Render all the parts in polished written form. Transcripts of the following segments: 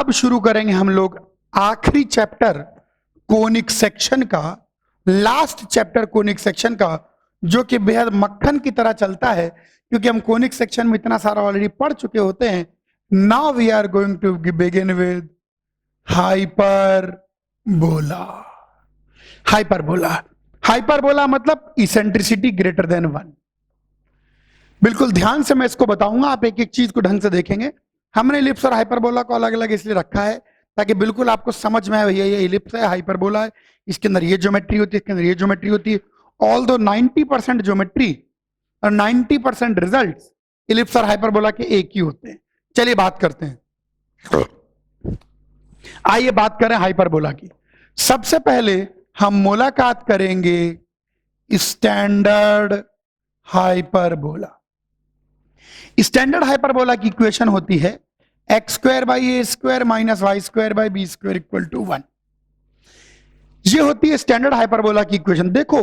अब शुरू करेंगे हम लोग आखिरी चैप्टर कोनिक सेक्शन का, लास्ट चैप्टर कोनिक सेक्शन का, जो कि बेहद मक्खन की तरह चलता है क्योंकि हम कोनिक सेक्शन में इतना सारा ऑलरेडी पढ़ चुके होते हैं। Now we are going to begin with hyperbola. Hyperbola, hyperbola मतलब इसेंट्रिसिटी ग्रेटर देन 1। बिल्कुल ध्यान से मैं इसको बताऊंगा, आप एक एक चीज को ढंग से देखेंगे। हमने इलिप्स और हाइपरबोला को अलग अलग इसलिए रखा है ताकि बिल्कुल आपको समझ में आए भैया ये इलिप्स है, हाइपरबोला है, इसके अंदर ये ज्योमेट्री होती है, इसके अंदर ये ज्योमेट्री होती है। ऑल दो 90% ज्योमेट्री और 90% रिजल्ट इलिप्स और हाइपरबोला के एक ही होते हैं। चलिए बात करते हैं, आइए बात करें हाइपरबोला की। सबसे पहले हम मुलाकात करेंगे स्टैंडर्ड हाइपरबोला। स्टैंडर्ड हाइपरबोला की इक्वेशन होती है X square by A square minus Y square by B square equal to 1। ये होती है स्टैंडर्ड हाइपरबोला की इक्वेशन। देखो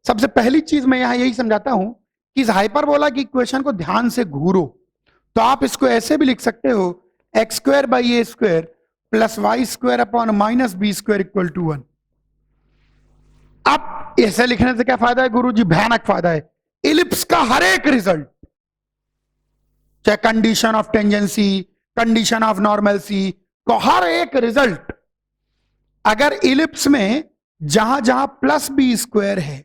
सबसे पहली चीज मैं यहां यही समझाता हूं कि इस हाइपरबोला की इक्वेशन को ध्यान से घूरो तो आप इसको ऐसे भी लिख सकते हो X square by A square plus Y square upon minus B square equal to 1। अब ऐसे लिखने से क्या फायदा है गुरु जी? भयानक फायदा है। इलिप्स का हर एक रिजल्ट, चाहे condition of tangency, condition of normalcy, को हर एक रिजल्ट अगर इलिप्स में जहां जहां प्लस बी स्क्वायर है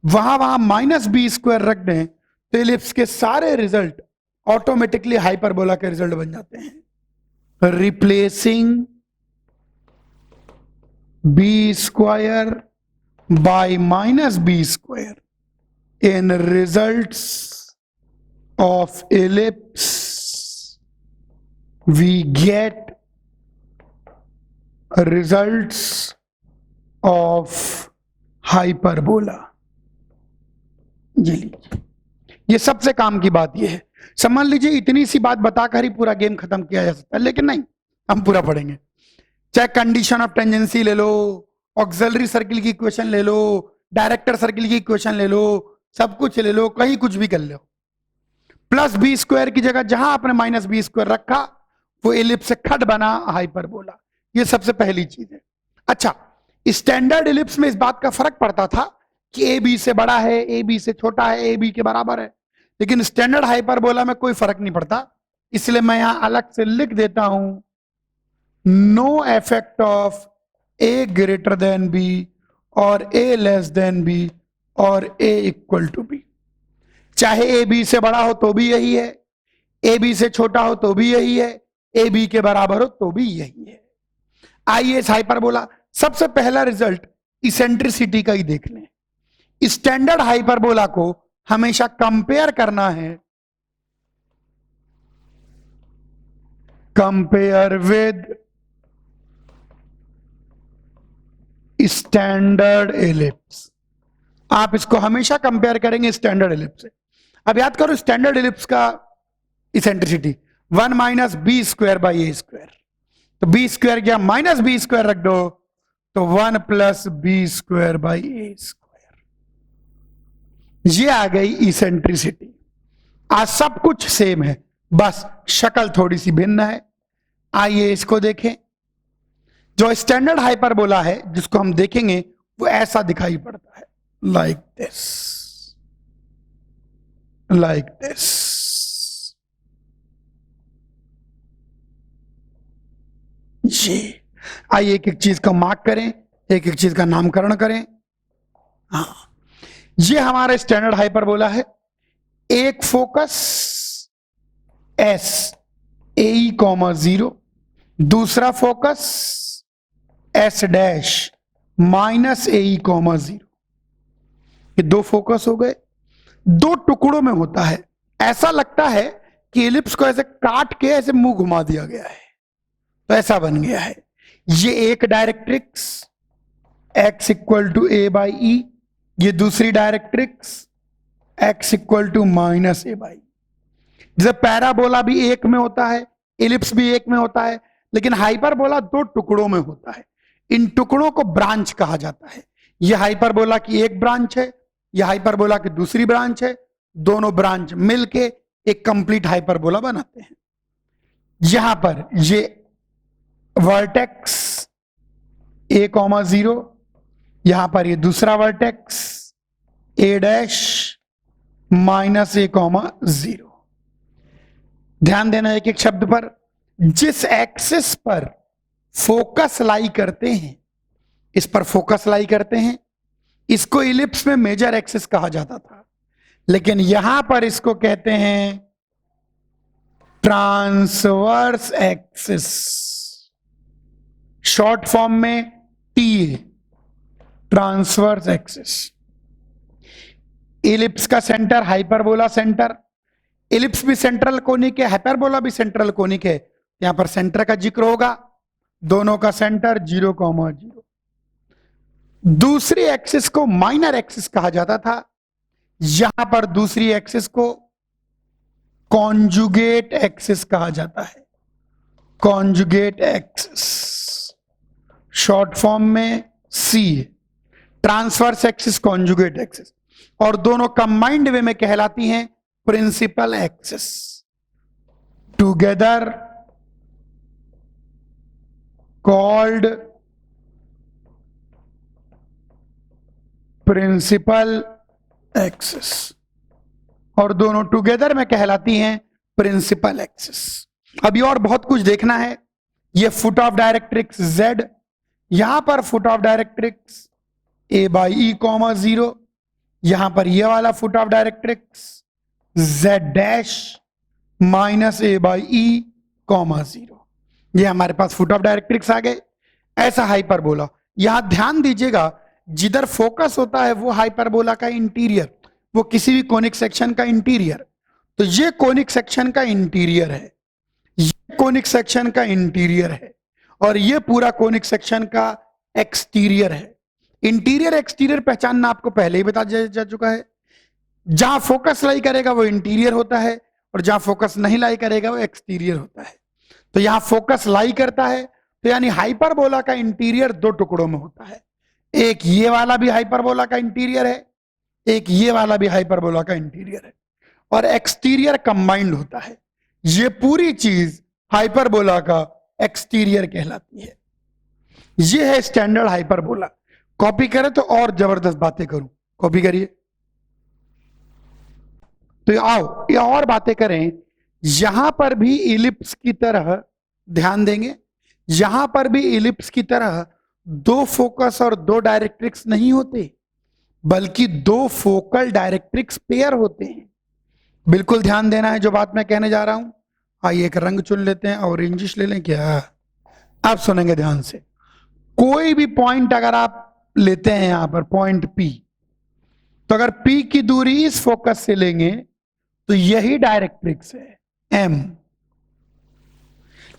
वहां वहां माइनस बी स्क्वायर रख दें तो इलिप्स के सारे रिजल्ट ऑटोमेटिकली हाइपरबोला के रिजल्ट बन जाते हैं। Replacing B square by minus B square in results of ellipse we get results of hyperbola। ये सबसे काम की बात ये है। समझ लीजिए इतनी सी बात बताकर ही पूरा गेम खत्म किया जा सकता है, लेकिन नहीं, हम पूरा पढ़ेंगे। चाहे कंडीशन ऑफ टेंजेंसी ले लो, ऑक्सिलरी सर्किल की इक्वेशन ले लो, डायरेक्टर सर्किल की इक्वेशन ले लो, सब कुछ ले लो, कहीं कुछ भी कर लो। प्लस बी स्क्वायर की जगह जहां आपने माइनस बी स्क्वायर रखा वो इलिप्स से खट बना हाइपरबोला। ये सबसे पहली चीज है। अच्छा, स्टैंडर्ड इलिप्स में इस बात का फर्क पड़ता था कि ए बी से बड़ा है, ए बी से छोटा है, ए बी के बराबर है, लेकिन स्टैंडर्ड हाइपरबोला में कोई फर्क नहीं पड़ता। इसलिए मैं यहां अलग से लिख देता हूं no effect of a greater than b और ए लेस देन बी और ए इक्वल टू बी। चाहे ए बी से बड़ा हो तो भी यही है, ए बी से छोटा हो तो भी यही है, ए बी के बराबर हो तो भी यही है। आइए इस हाइपरबोला, सबसे पहला रिजल्ट इसेंट्रिसिटी का ही देख लें। स्टैंडर्ड हाइपरबोला को हमेशा कंपेयर करना है, कंपेयर विद स्टैंडर्ड इलिप्स। आप इसको हमेशा कंपेयर करेंगे स्टैंडर्ड इलिप्स से। अब याद करो स्टैंडर्ड इलिप्स का eccentricity 1 minus B square by A square, तो बी स्क्वायर क्या माइनस बी स्क्वायर रख दो तो 1 plus B square by A square. ये आ गई इसेंट्रिसिटी। आज सब कुछ सेम है, बस शक्ल थोड़ी सी भिन्न है। आइए इसको देखें। जो स्टैंडर्ड हाइपरबोला है जिसको हम देखेंगे वो ऐसा दिखाई पड़ता है, like this, like this। जी, आइए एक एक चीज का मार्क करें, एक एक चीज का नामकरण करें। हाँ, ये हमारा स्टैंडर्ड हाइपरबोला है। एक फोकस एस ए कॉमा 0, दूसरा focus S dash minus a comma 0। ये दो फोकस हो गए, दो टुकड़ों में होता है। ऐसा लगता है कि इलिप्स को ऐसे काट के ऐसे मुंह घुमा दिया गया है, तो ऐसा बन गया है। ये एक directrix x equal to A by E, ये दूसरी directrix x equal to minus A by. जैसे पैराबोला भी एक में होता है, इलिप्स भी एक में होता है, लेकिन हाइपरबोला दो टुकड़ों में होता है। इन टुकड़ों को ब्रांच कहा जाता है। यह हाइपरबोला की एक ब्रांच है, यह हाइपरबोला की दूसरी ब्रांच है, दोनों ब्रांच मिलके एक कंप्लीट हाइपरबोला बनाते हैं। यहां पर ये वर्टेक्स a कॉमा 0, यहां पर ये दूसरा vertex a dash minus a comma 0। ध्यान देना एक एक शब्द पर। जिस एक्सिस पर फोकस लाई करते हैं, इस पर फोकस लाई करते हैं, इसको इलिप्स में मेजर एक्सिस कहा जाता था, लेकिन यहां पर इसको कहते हैं ट्रांसवर्स एक्सिस, शॉर्ट फॉर्म में टी, ट्रांसवर्स एक्सिस। इलिप्स का सेंटर हाइपरबोला सेंटर, इलिप्स भी सेंट्रल कोनिक है, हाइपरबोला भी सेंट्रल कोनिक है, यहां पर सेंटर का जिक्र होगा। दोनों का सेंटर 0,0। दूसरी एक्सिस को माइनर एक्सिस कहा जाता था, यहां पर दूसरी एक्सिस को कॉन्जुगेट एक्सिस कहा जाता है, कॉन्जुगेट एक्सिस, शॉर्ट फॉर्म में c, transverse axis, conjugate axis, और दोनों कंबाइंड वे में कहलाती हैं principal axis. Together called principal axis, और दोनों टुगेदर में कहलाती हैं प्रिंसिपल एक्सिस। अभी और बहुत कुछ देखना है। ये फुट ऑफ डायरेक्ट्रिक्स Z, यहां पर foot of directrix a by E comma 0, यहां पर ये वाला foot of directrix Z dash minus a by E comma 0। ये हमारे पास फुट ऑफ डायरेक्ट्रिक्स आ गए। ऐसा हाइपरबोला, यहां ध्यान दीजिएगा, जिधर फोकस होता है वो हाइपरबोला का इंटीरियर, वो किसी भी कोनिक सेक्शन का इंटीरियर। तो ये कोनिक सेक्शन का इंटीरियर है, ये कोनिक सेक्शन का इंटीरियर है, और ये पूरा कोनिक सेक्शन का एक्सटीरियर है। इंटीरियर एक्सटीरियर पहचानना आपको पहले ही बता जा चुका है। जहां फोकस लाई करेगा वो इंटीरियर होता है, और जहां फोकस नहीं लाई करेगा वो एक्सटीरियर होता है। तो यहां फोकस लाई करता है, तो यानी हाइपरबोला का इंटीरियर दो टुकड़ों में होता है। एक ये वाला भी हाइपरबोला का इंटीरियर है, एक ये वाला भी हाइपरबोला का इंटीरियर है, और एक्सटीरियर कंबाइंड होता है। ये पूरी चीज हाइपरबोला का एक्सटीरियर कहलाती है। ये है स्टैंडर्ड हाइपरबोला। कॉपी करें तो और जबरदस्त बातें करूं, कॉपी करिए। तो आओ ये और बातें करें। यहां पर भी इलिप्स की तरह ध्यान देंगे, यहां पर भी इलिप्स की तरह दो फोकस और दो डायरेक्ट्रिक्स नहीं होते, बल्कि दो फोकल डायरेक्ट्रिक्स पेयर होते हैं। बिल्कुल ध्यान देना है जो बात मैं कहने जा रहा हूं। आइए एक रंग चुन लेते हैं, ऑरेंजिश ले लें क्या? आप सुनेंगे ध्यान से। कोई भी पॉइंट अगर आप लेते हैं यहां पर पॉइंट P, तो अगर P की दूरी इस फोकस से लेंगे तो यही डायरेक्ट्रिक्स है M,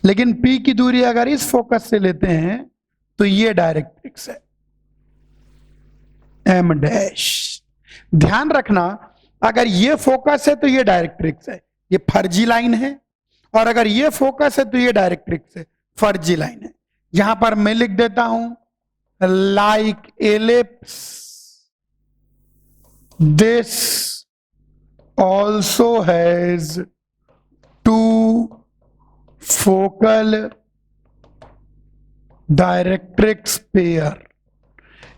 लेकिन P की दूरी अगर इस फोकस से लेते हैं तो ये डायरेक्ट्रिक्स है M डैश। ध्यान रखना, अगर ये फोकस है तो ये डायरेक्ट्रिक्स है, ये फर्जी लाइन है, और अगर ये फोकस है तो ये डायरेक्ट्रिक्स है, फर्जी लाइन है। यहां पर मैं लिख देता हूं like ellipse this also has two focal directrix pair.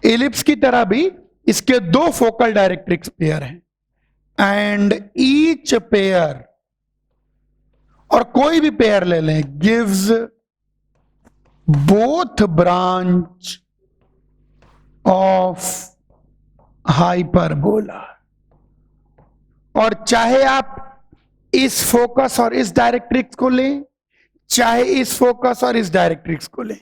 Ellipse की तरह भी इसके दो फोकल डायरेक्ट्रिक्स पेयर हैं, एंड ईच पेयर, और कोई भी पेयर ले लें, gives both branch of hyperbola. और चाहे आप इस फोकस और इस डायरेक्ट्रिक्स को लें, चाहे इस फोकस और इस डायरेक्ट्रिक्स को लें,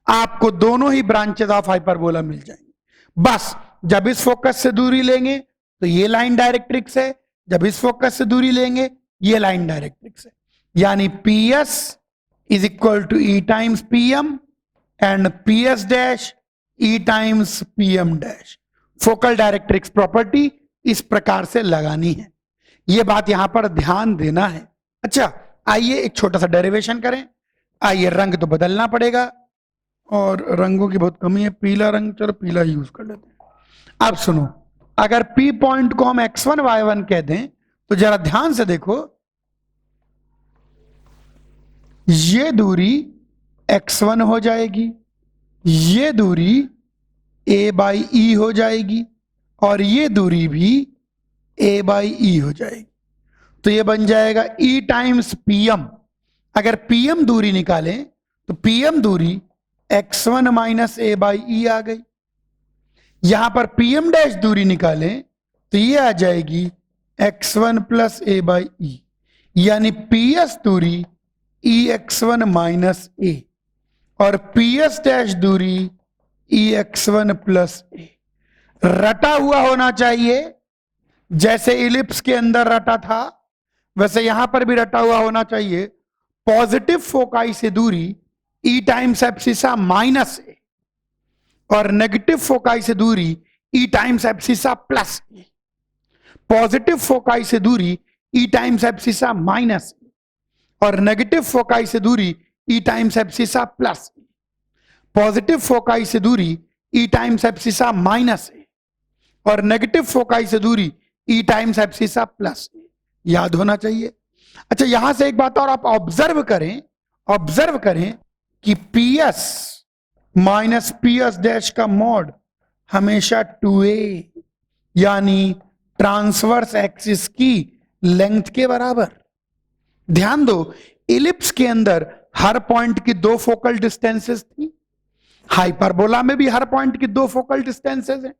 आपको दोनों ही ब्रांचेस ऑफ हाइपरबोला मिल जाएंगे। बस जब इस फोकस से दूरी लेंगे तो ये लाइन डायरेक्ट्रिक्स है, जब इस फोकस से दूरी लेंगे ये लाइन डायरेक्ट्रिक्स है। यानी PS is equal to E times PM and PS dash E times PM dash. Focal directrix property इस प्रकार से लगानी है, यह बात यहां पर ध्यान देना है। अच्छा, आइए एक छोटा सा डेरिवेशन करें। आइए, रंग तो बदलना पड़ेगा और रंगों की बहुत कमी है। पीला रंग, चलो पीला यूज कर लेते हैं। अब सुनो, अगर P पॉइंट को हम X1 Y1 कह दें तो जरा ध्यान से देखो, ये दूरी x1 हो जाएगी, ये दूरी a बाई ई हो जाएगी और ये दूरी भी a बाई ई हो जाएगी। तो ये बन जाएगा e टाइम्स pm। अगर pm दूरी निकालें तो pm दूरी x1 minus a by E आ गई। यहां पर pm डैश दूरी निकालें तो ये आ जाएगी x1 plus a by E, यानी ps दूरी ex1 माइनस a और ps डैश दूरी ex1 प्लस a। रटा हुआ होना चाहिए, जैसे इलिप्स के अंदर रटा था वैसे यहां पर भी रटा हुआ होना चाहिए। पॉजिटिव फोकाई से दूरी e टाइम्स एब्सिसा माइनस ए और नेगेटिव फोकाई से दूरी e टाइम्स एब्सिसा प्लस ए। पॉजिटिव फोकाई से दूरी e टाइम्स एब्सिसा माइनस ए और नेगेटिव फोकाई से दूरी e टाइम्स एब्सिसा प्लस ए। पॉजिटिव फोकाई से दूरी e टाइम्स एब्सिसा माइनस ए और नेगेटिव फोकाई से दूरी e टाइम्स एब्सिसा प्लस ए। याद होना चाहिए। अच्छा, यहां से एक बात और आप ऑब्जर्व करें कि PS माइनस PS डैश का मॉड हमेशा 2a यानी ट्रांसवर्स एक्सिस की लेंथ के बराबर। ध्यान दो, इलिप्स के अंदर हर पॉइंट की दो फोकल डिस्टेंसेस थी, हाइपरबोला में भी हर पॉइंट की दो फोकल डिस्टेंसेस हैं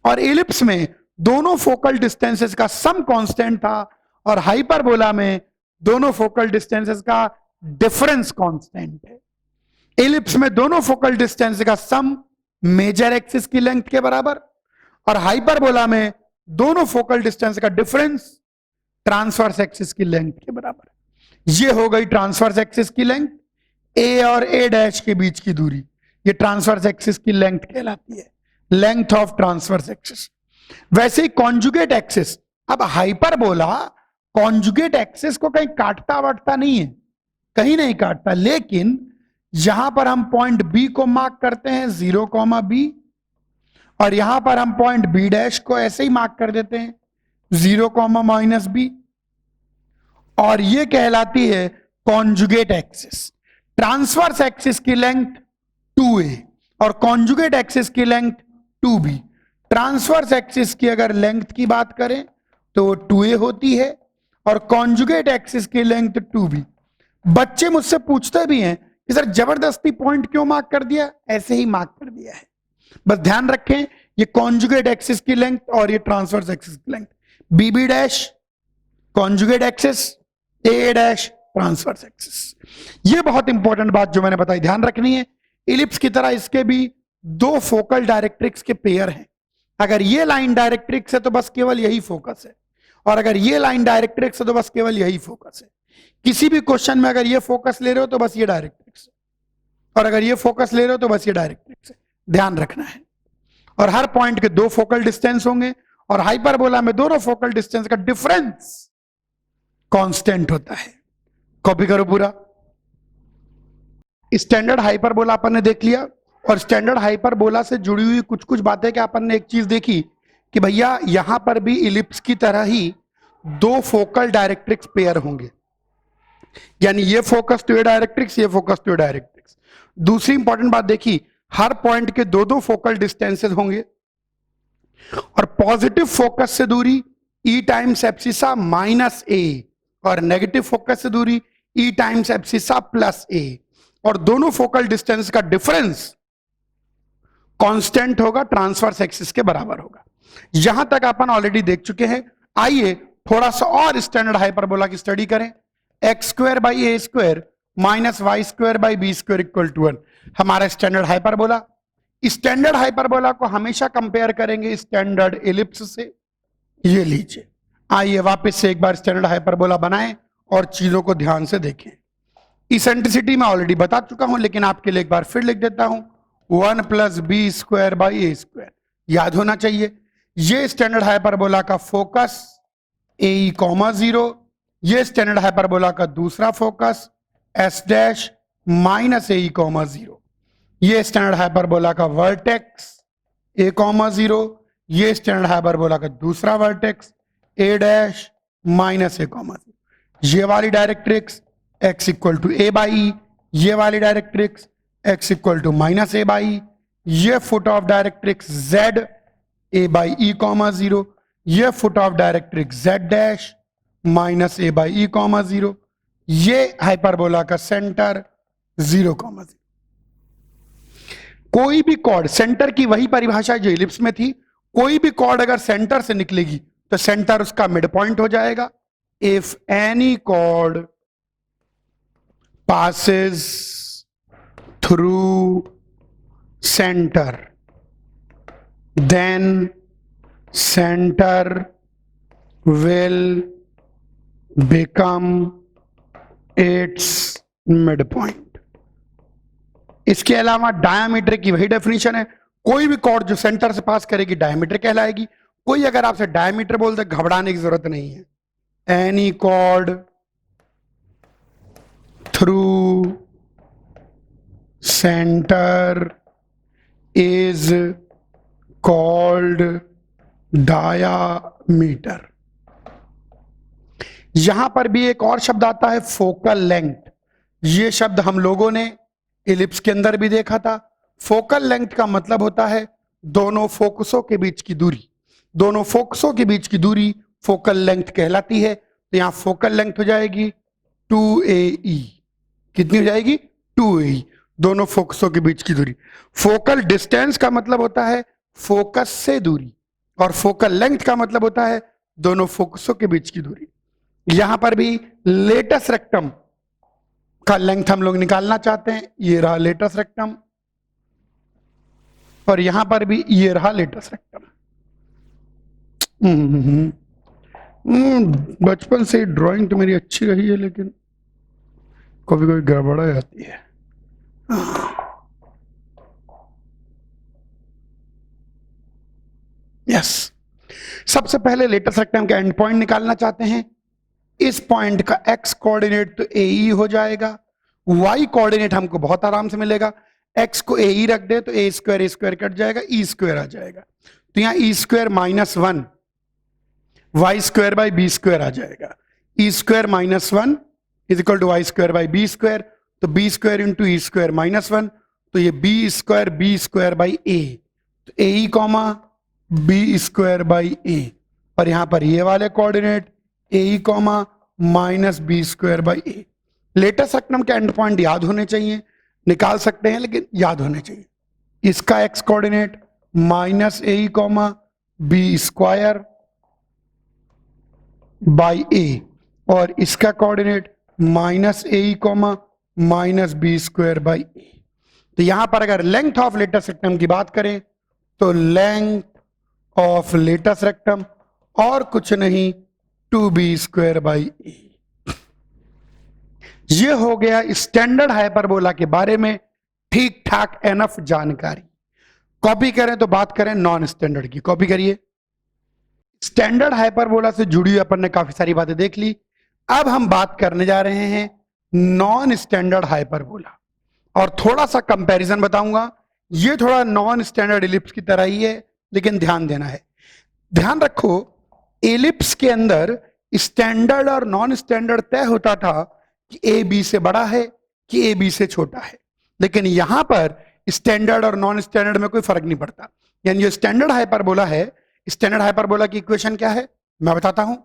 और इलिप्स में दोनों फोकल डिस्टेंसेस का सम कांस्टेंट था और हाइपरबोला में दोनों फोकल डिस्टेंसेस का डिफरेंस कांस्टेंट है। इलिप्स में दोनों फोकल डिस्टेंस का सम मेजर एक्सिस की लेंथ के बराबर और हाइपरबोला में दोनों फोकल डिस्टेंस का डिफरेंस ट्रांसवर्स एक्सिस की लेंथ के बराबर। ये हो गई ट्रांसवर्स एक्सिस की लेंथ, ए और ए डैश के बीच की दूरी, ये ट्रांसवर्स एक्सिस की लेंथ कहलाती है, लेंथ ऑफ ट्रांसवर्स एक्सिस। वैसे ही कॉन्जुगेट एक्सिस, अब हाइपरबोला कॉन्जुगेट एक्सिस को कहीं काटता वाटता नहीं है, कहीं नहीं काटता, लेकिन यहां पर हम पॉइंट बी को मार्क करते हैं 0, b और यहां पर हम पॉइंट बी डैश को ऐसे ही मार्क कर देते हैं 0, माइनस b और ये कहलाती है कॉन्जुगेट एक्सिस। ट्रांसवर्स एक्सिस की लेंथ 2a और कॉन्जुगेट एक्सिस की लेंथ 2b। ट्रांसवर्स एक्सिस की अगर लेंथ की बात करें तो वो 2a होती है और कॉन्जुगेट एक्सिस की लेंथ 2b। बच्चे मुझसे पूछते भी हैं कि सर जबरदस्ती पॉइंट क्यों मार्क कर दिया, ऐसे ही मार्क कर दिया है। बस ध्यान रखें, ये कॉन्जुगेट एक्सिस की लेंथ और ये ट्रांसवर्स एक्सिस की लेंथ, बीबी डैश कॉन्जुगेट एक्सिस, ए डैश ट्रांसवर्स एक्सिस। ये बहुत इंपॉर्टेंट बात जो मैंने बताई ध्यान रखनी है। इलिप्स की तरह इसके भी दो फोकल डायरेक्ट्रिक्स के पेयर हैं। अगर ये लाइन डायरेक्ट्रिक्स है तो बस केवल यही फोकस है और अगर ये लाइन डायरेक्ट्रिक्स है तो बस केवल यही फोकस है। किसी भी क्वेश्चन में अगर ये फोकस ले रहे हो तो बस ये डायरेक्ट्रिक्स है और अगर ये फोकस ले रहे हो तो बस ये डायरेक्ट्रिक्स है, ध्यान रखना है। और हर पॉइंट के दो फोकल डिस्टेंस होंगे और हाइपरबोला में दोनों फोकल डिस्टेंस का डिफरेंस कांस्टेंट होता है। कॉपी करो पूरा। स्टैंडर्ड हाइपरबोला अपन ने देख लिया और स्टैंडर्ड हाइपरबोला से जुड़ी हुई कुछ कुछ बातें कि अपन ने एक चीज देखी कि भैया यहां पर भी इलिप्स की तरह ही दो फोकल डायरेक्ट्रिक्स पेयर होंगे, यानी ये फोकस टू ए डायरेक्ट्रिक्स, ये फोकस टू ए डायरेक्ट्रिक्स। दूसरी इंपॉर्टेंट बात देखी, हर पॉइंट के दो दो फोकल डिस्टेंसेस होंगे और पॉजिटिव फोकस से दूरी ई टाइम्स एब्सिसा माइनस ए और नेगेटिव फोकस से दूरी ई टाइम्स एब्सिसा प्लस ए और दोनों फोकल डिस्टेंस का डिफरेंस कांस्टेंट होगा, ट्रांसवर्स एक्सिस के बराबर होगा। यहां तक अपन ऑलरेडी देख चुके हैं। आइए थोड़ा सा और स्टैंडर्ड हाइपरबोला की स्टडी करें। X square by A square minus Y square by B square equal to 1 हमारा स्टैंडर्ड हाइपरबोला। स्टैंडर्ड हाइपरबोला को हमेशा कंपेयर करेंगे स्टैंडर्ड एलिप्स से। ये लीजिए, आइए वापस से एक बार स्टैंडर्ड हाइपरबोला बनाएं और चीजों को ध्यान से देखें। इसेंट्रिसिटी मैं ऑलरेडी बता चुका हूं लेकिन आपके लिए एक बार फिर लिख देता हूं, 1 plus B square by A square, याद होना चाहिए। ये स्टैंडर्ड हाइपरबोला का फोकस ए कॉमा 0, ये स्टैंडर्ड हाइपरबोला का दूसरा focus S dash minus a comma 0, ये स्टैंडर्ड हाइपरबोला का वर्टेक्स ए कॉमा 0, ये स्टैंडर्ड हाइपरबोला का दूसरा vertex A dash minus a comma 0, ये वाली directrix x equal to A by, ये वाली directrix x equal to minus A by, ये foot of directrix z A by E comma 0, ये foot of directrix z dash minus A by E comma 0, ये hyperbola का centre 0,0। कोई भी cord, centre की वही परिभाषा जो इलिप्स में थी, कोई भी कॉर्ड अगर सेंटर से निकलेगी तो सेंटर उसका मिड पॉइंट हो जाएगा। If any chord passes through center, then center will become its midpoint। इसके अलावा डायमीटर की वही डेफिनेशन है, कोई भी कॉर्ड जो सेंटर से पास करेगी डायमीटर कहलाएगी। कोई अगर आपसे डायमीटर बोल दे, घबराने की जरूरत नहीं है। Any chord through center is called diameter। यहां पर भी एक और शब्द आता है फोकल लेंथ। ये शब्द हम लोगों ने इलिप्स के अंदर भी देखा था। फोकल लेंथ का मतलब होता है दोनों फोकसों के बीच की दूरी। दोनों फोकसों के बीच की दूरी फोकल लेंथ कहलाती है। तो यहां फोकल लेंथ हो जाएगी 2AE। कितनी हो जाएगी? 2AE, दोनों फोकसों के बीच की दूरी। फोकल डिस्टेंस का मतलब होता है फोकस से दूरी, और फोकल लेंथ का मतलब होता है दोनों फोकसों के बीच की दूरी। यहां पर भी लेटस रेक्टम का लेंथ हम लोग निकालना चाहते हैं। ये रहा लेटस रेक्टम, और यहां पर भी ये रहा लेटस रेक्टम। बचपन से ड्राइंग तो मेरी अच्छी रही है, लेकिन कभी कभी गड़बड़ा जाती है। यस, सबसे पहले लेटेस्ट रेक्टम का एंड पॉइंट निकालना चाहते हैं। इस पॉइंट का x कोऑर्डिनेट तो AE हो जाएगा, y कोऑर्डिनेट हमको बहुत आराम से मिलेगा। x को AE रख दे तो a स्क्वायर कट जाएगा, e स्क्वायर आ जाएगा। तो यहां e square minus 1 y square by B square आ जाएगा। e square minus 1 is equal to Y square by B square. तो B square into E square minus 1, तो ये बी स्क्वायर बाई ए। तो AE comma B square by A, और यहां पर ये वाले coordinate AE comma minus B square by A. Latus rectum के एंड पॉइंट याद होने चाहिए, निकाल सकते हैं लेकिन याद होने चाहिए। इसका x coordinate minus AE comma B square by A, और इसका coordinate minus AE comma minus B square by A. तो यहां पर अगर लेंथ ऑफ लेटेस्ट रेक्टम की बात करें तो लेंथ ऑफ लेटेस्ट रेक्टम और कुछ नहीं 2b स्क्वायर बाई ए। ये हो गया स्टैंडर्ड हाइपरबोला के बारे में ठीक ठाक एनफ जानकारी। कॉपी करें तो बात करें नॉन स्टैंडर्ड की। कॉपी करिए। स्टैंडर्ड हाइपरबोला से जुड़ी हुई अपन ने काफी सारी बातें देख ली। अब हम बात करने जा रहे हैं नॉन स्टैंडर्ड हाइपरबोला, और थोड़ा सा कंपैरिजन बताऊंगा। ये थोड़ा नॉन स्टैंडर्ड इलिप्स की तरह ही है, लेकिन ध्यान देना है। ध्यान रखो, इलिप्स के अंदर स्टैंडर्ड और नॉन स्टैंडर्ड तय होता था कि ए बी से बड़ा है कि ए बी से छोटा है, लेकिन यहां पर स्टैंडर्ड और नॉन स्टैंडर्ड में कोई फर्क नहीं पड़ता। यानी जो स्टैंडर्ड हाइपरबोला है, स्टैंडर्ड हाइपरबोला की इक्वेशन क्या है मैं बताता हूं।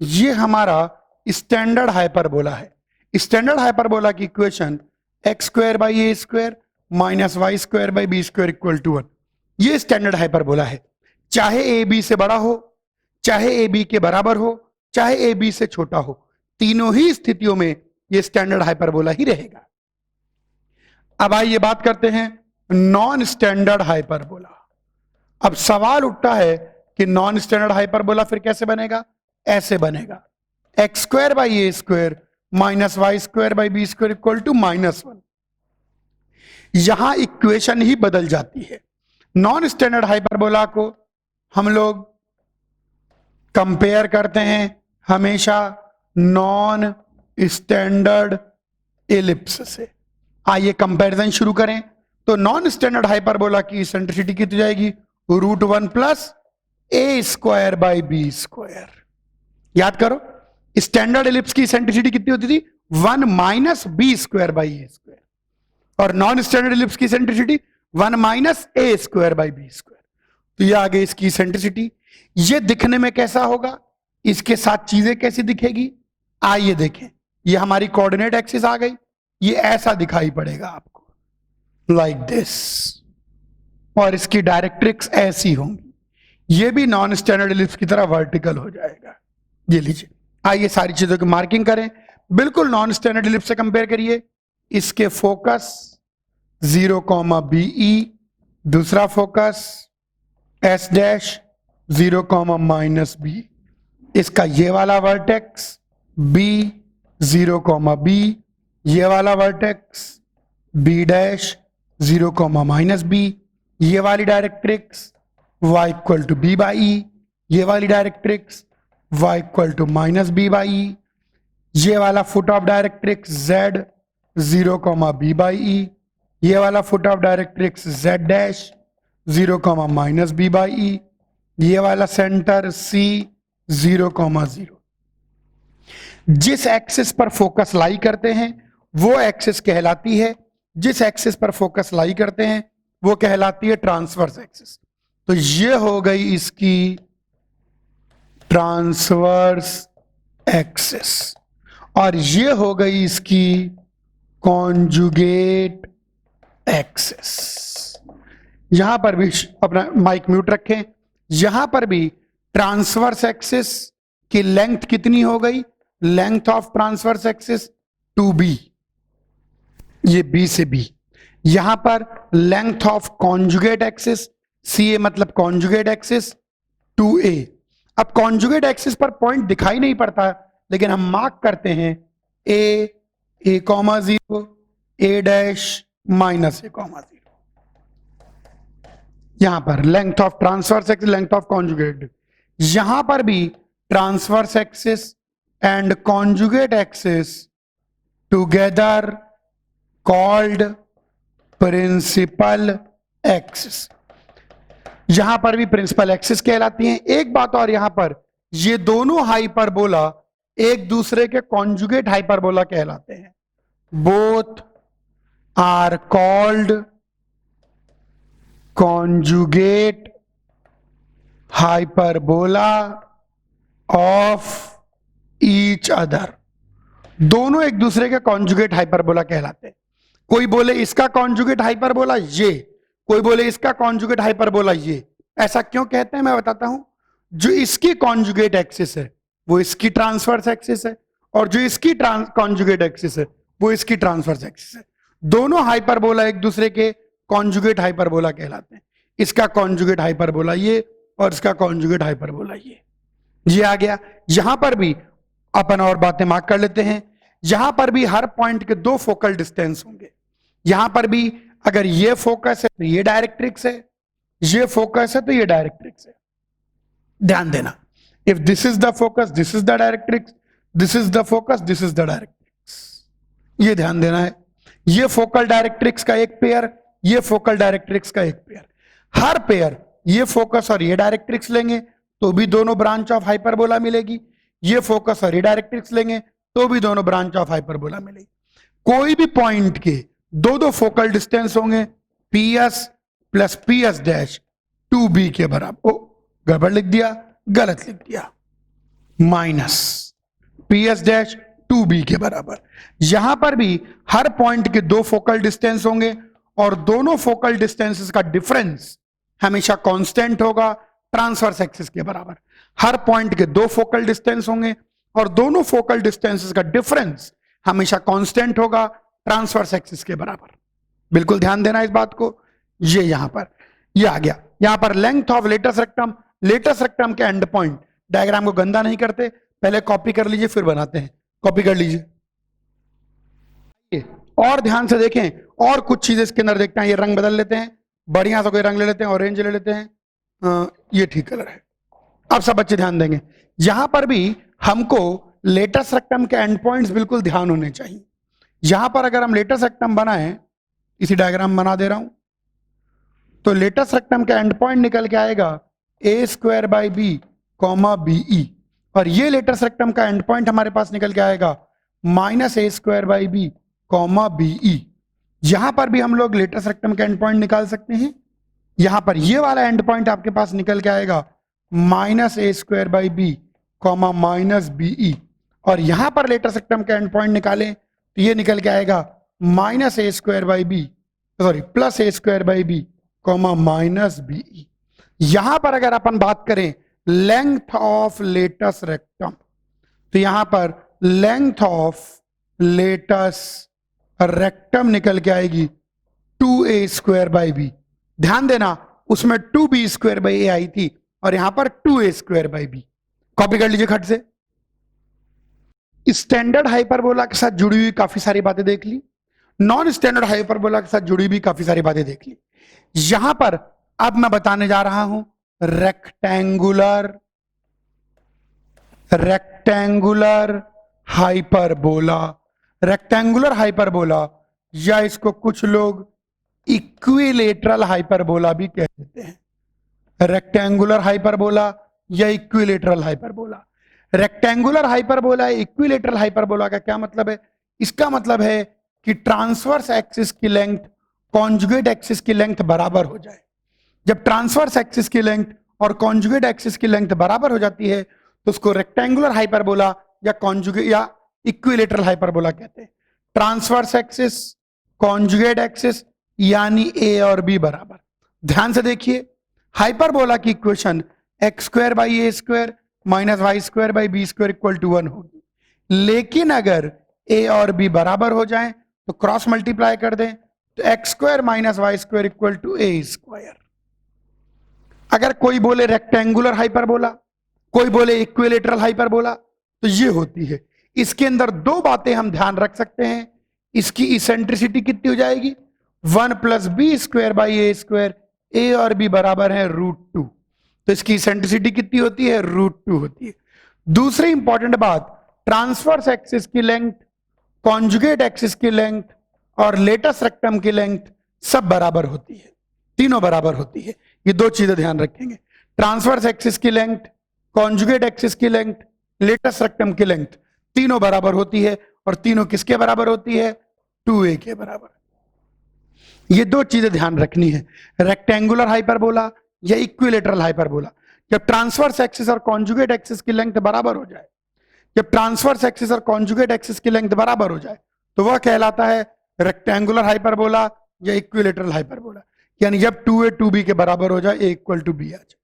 ये हमारा स्टैंडर्ड हाइपरबोला है। स्टैंडर्ड हाइपरबोला की equation x square by A square minus Y square by B square equal to 1। ये स्टैंडर्ड हाइपरबोला है। चाहे ए बी से बड़ा हो, चाहे ए बी के बराबर हो, चाहे ए बी से छोटा हो, तीनों ही स्थितियों में ये स्टैंडर्ड हाइपरबोला ही रहेगा। अब आइए बात करते हैं नॉन स्टैंडर्ड हाइपरबोला। अब सवाल उठता है कि नॉन स्टैंडर्ड हाइपरबोला फिर कैसे बनेगा? ऐसे बनेगा, x square by A square minus Y square by B square equal to -1। यहां इक्वेशन ही बदल जाती है। नॉन स्टैंडर्ड हाइपरबोला को हम लोग कंपेयर करते हैं हमेशा नॉन स्टैंडर्ड इलिप्स से। आइए कंपैरिजन शुरू करें। तो नॉन स्टैंडर्ड हाइपरबोला की इसेंट्रिसिटी कितनी जाएगी? √1 plus a square by B square. याद करो, स्टैंडर्ड इलिप्स की इसेंट्रिसिटी कितनी होती थी? 1 minus B square by A square, और नॉन स्टैंडर्ड इलिप्स की eccentricity 1 minus a square by B square. तो ये आ गई इसकी सेंट्रिसिटी। ये दिखने में कैसा होगा, इसके साथ चीजें कैसी दिखेगी, आइए देखें। ये हमारी कोऑर्डिनेट एक्सिस आ गई, ये ऐसा दिखाई पड़ेगा आपको, लाइक दिस, और इसकी डायरेक्ट्रिक्स ऐसी होंगी। ये भी नॉन स्टैंडर्ड इलिप्स की तरह वर्टिकल हो जाएगा। ये लीजिए, आइए सारी चीजों की मार्किंग करें। बिल्कुल नॉन स्टैंडर्ड इलिप्स से कंपेयर करिए। इसके फोकस 0, BE, दूसरा focus S dash 0, minus B, इसका ये वाला वर्टेक्स B 0, B, ये वाला vertex B dash 0, minus B, ये वाली directrix y equal to B by E, ये वाली directrix y equal to minus B by E, ये वाला foot of directrix Z 0, B by E, ये वाला foot of directrix Z dash 0, minus B by E, ये वाला centre C 0, 0। जिस axis पर फोकस लाई करते हैं वो एक्सिस कहलाती है, जिस एक्सिस पर फोकस लाई करते हैं वो कहलाती है ट्रांसवर्स एक्सिस। तो ये हो गई इसकी ट्रांसवर्स एक्सिस, और ये हो गई इसकी कॉन्जुगेट एक्सिस। यहां पर भी अपना माइक म्यूट रखें। यहां पर भी ट्रांसवर्स एक्सिस की लेंथ कितनी हो गई, length of transverse axis 2b, ये b से b। यहां पर length of conjugate axis, CA मतलब कॉन्जुगेट एक्सिस 2a। अब कॉन्जुगेट एक्सिस पर पॉइंट दिखाई नहीं पड़ता, लेकिन हम मार्क करते हैं a 0, a dash minus a, 0। यहां पर length of transverse axis, length of conjugate. यहां पर भी transverse axis and conjugate axis together called principal axis. यहां पर भी प्रिंसिपल एक्सिस कहलाती हैं। एक बात और, यहां पर ये दोनों हाइपरबोला एक दूसरे के कॉन्जुगेट हाइपरबोला कहलाते हैं। Both are called conjugate hyperbola of each other. दोनों एक दूसरे के कॉन्जुगेट हाइपरबोला कहलाते हैं। कोई बोले इसका कॉन्जुगेट हाइपरबोला ये, कोई बोले इसका कॉन्जुगेट हाइपरबोला ये। ऐसा क्यों कहते हैं मैं बताता हूं। जो इसकी कॉन्जुगेट एक्सिस है वो इसकी ट्रांसवर्स एक्सिस है, और जो इसकी कॉन्जुगेट एक्सिस है वो इसकी ट्रांसवर्स एक्सिस है। दोनों हाइपरबोला एक दूसरे के कॉन्जुगेट हाइपरबोला कहलाते हैं। इसका कॉन्जुगेट हाइपरबोला ये और इसका कॉन्जुगेट हाइपरबोला ये आ गया। यहां पर भी अपन और बातें मार्क कर लेते हैं। यहां पर भी हर पॉइंट के दो फोकल डिस्टेंस होंगे। यहां पर भी अगर ये फोकस है तो ये डायरेक्ट्रिक्स है, ये फोकस है तो ये डायरेक्ट्रिक्स है। ध्यान देना, if this is the focus, this is the directrix, this is the focus, this is the directrix. ये ध्यान देना है। ये फोकल डायरेक्ट्रिक्स का एक पेयर, ये फोकल डायरेक्ट्रिक्स का एक पेयर। हर पेयर ये फोकस और ये डायरेक्ट्रिक्स लेंगे तो भी दोनों ब्रांच ऑफ हाइपरबोला मिलेगी। ये फोकस और ये डायरेक्ट्रिक्स लेंगे तो भी दोनों ब्रांच ऑफ हाइपरबोला मिलेगी। कोई भी पॉइंट के दो फोकल डिस्टेंस होंगे, PS plus PS dash 2b के बराबर। ओ गड़बड़ लिख दिया, गलत लिख दिया, माइनस PS डैश 2b के बराबर। यहां पर भी हर पॉइंट के दो फोकल डिस्टेंस होंगे और दोनों फोकल डिस्टेंसेस का डिफरेंस हमेशा कांस्टेंट होगा, ट्रांसवर्स एक्सिस के बराबर। हर पॉइंट के दो फोकल डिस्टेंस होंगे और दोनों फोकल डिस्टेंसेस का डिफरेंस हमेशा कांस्टेंट होगा, ट्रांसवर्स एक्सिस के बराबर। बिल्कुल ध्यान देना इस बात को। ये यहां पर ये आ गया। यहां पर length of latus rectum, latus rectum के एंड पॉइंट। डायग्राम को गंदा नहीं करते, पहले कॉपी कर लीजिए फिर बनाते हैं। कॉपी कर लीजिए और ध्यान से देखें, और कुछ चीजें इसके अंदर देखते हैं। ये रंग बदल लेते हैं, बढ़िया सा कोई रंग ले लेते हैं, ऑरेंज ले लेते हैं, ये ठीक कलर है। अब सब बच्चे ध्यान देंगे, यहां पर भी हमको लेटस रेक्टम के एंड पॉइंट्स बिल्कुल ध्यान होने चाहिए। यहां पर अगर हम लेटस रेक्टम बनाएं, इसी डायग्राम बना दे रहा हूं, तो लेटस रेक्टम का एंड पॉइंट निकल के आएगा a² बाई b, BE, और ये लेटस रेक्टम का एंड पॉइंट हमारे पास निकल के आएगा minus a square by b comma b e. यहां पर भी हम लोग लेटेस्ट रेक्टम का एंड पॉइंट निकाल सकते हैं। यहां पर ये वाला एंड पॉइंट आपके पास निकल के आएगा minus a square by b comma minus b e, और यहां पर लेटेस्ट रेक्टम का एंड पॉइंट निकालें तो ये निकल के आएगा minus a square by b, sorry plus a square by b comma minus b e. यहां पर अगर अपन बात करें लेंथ ऑफ लेटस रेक्टम, तो यहां पर लेंथ ऑफ लेटस रेक्टम निकल के आएगी 2a स्क्वायर बाई बी। ध्यान देना उसमें 2b स्क्वायर बाई ए आई थी और यहां पर 2a square by B. Copy कर लीजिए खट से। स्टैंडर्ड हाइपरबोला के साथ जुड़ी हुई काफी सारी बातें देख ली, नॉन स्टैंडर्ड हाइपरबोला के साथ जुड़ी हुई काफी सारी बातें देख ली। यहां पर अब मैं बताने जा रहा हूं रेक्टेंगुलर हाइपरबोला। रेक्टेंगुलर हाइपरबोला या इसको कुछ लोग इक्विलेटरल हाइपरबोला भी कह देते हैं। रेक्टेंगुलर हाइपरबोला या equilateral hyperbola. Rectangular hyperbola equilateral hyperbola का क्या मतलब है? इसका मतलब है कि ट्रांसवर्स एक्सिस की लेंथ कॉन्जुगेट एक्सिस की लेंथ बराबर हो जाए। जब ट्रांसवर्स एक्सिस की लेंथ और कॉन्जुगेट एक्सिस की लेंथ बराबर हो जाती है तो उसको रेक्टेंगुलर हाइपरबोला या कॉन्जुगेट या इक्विलेटरल हाइपरबोला कहते हैं। ट्रांसवर्स एक्सिस, कॉन्जुगेट एक्सिस यानी ए और बी बराबर। ध्यान से देखिए हाइपरबोला की equation x square by A square minus Y square by B square equal to 1 होगी, लेकिन अगर ए और बी बराबर हो जाएं तो क्रॉस मल्टीप्लाई कर दें तो x square minus Y square equal to a square. अगर कोई बोले रेक्टेंगुलर हाइपरबोला, कोई बोले इक्विलेटरल हाइपरबोला, तो ये होती है। इसके अंदर दो बातें हम ध्यान रख सकते हैं। इसकी इसेंट्रिसिटी कितनी हो जाएगी? 1 plus B square by A square, A और बी बराबर है √2, तो इसकी इसेंट्रिसिटी कितनी होती है? √2 होती है। दूसरी इंपॉर्टेंट बात, ट्रांसवर्स एक्सिस की लेंथ, कॉन्जुगेट एक्सिस की लेंथ और लेटस रेक्टम की लेंथ सब बराबर होती है, तीनों बराबर होती है। ये दो चीजें ध्यान रखेंगे, ट्रांसवर्स एक्सिस की लेंथ, कॉन्जुगेट एक्सिस की लेंथ, लेटस रेक्टम की लेंथ तीनों बराबर होती है, और तीनों किसके बराबर होती है? 2a के बराबर। ये दो चीजें ध्यान रखनी है, रेक्टेंगुलर हाइपरबोला या इक्विलेटरल हाइपरबोला। जब ट्रांसवर्स एक्सिस और कॉन्जुगेट एक्सिस की लेंथ बराबर हो जाए, जब ट्रांसवर्स एक्सिस और कॉन्जुगेट एक्सिस की लेंथ बराबर हो जाए तो वह कहलाता है रेक्टेंगुलर हाइपरबोला या इक्विलेटरल हाइपरबोला। यानी जब 2a 2b के बराबर हो जाए, a इक्वल टू b आ जाए।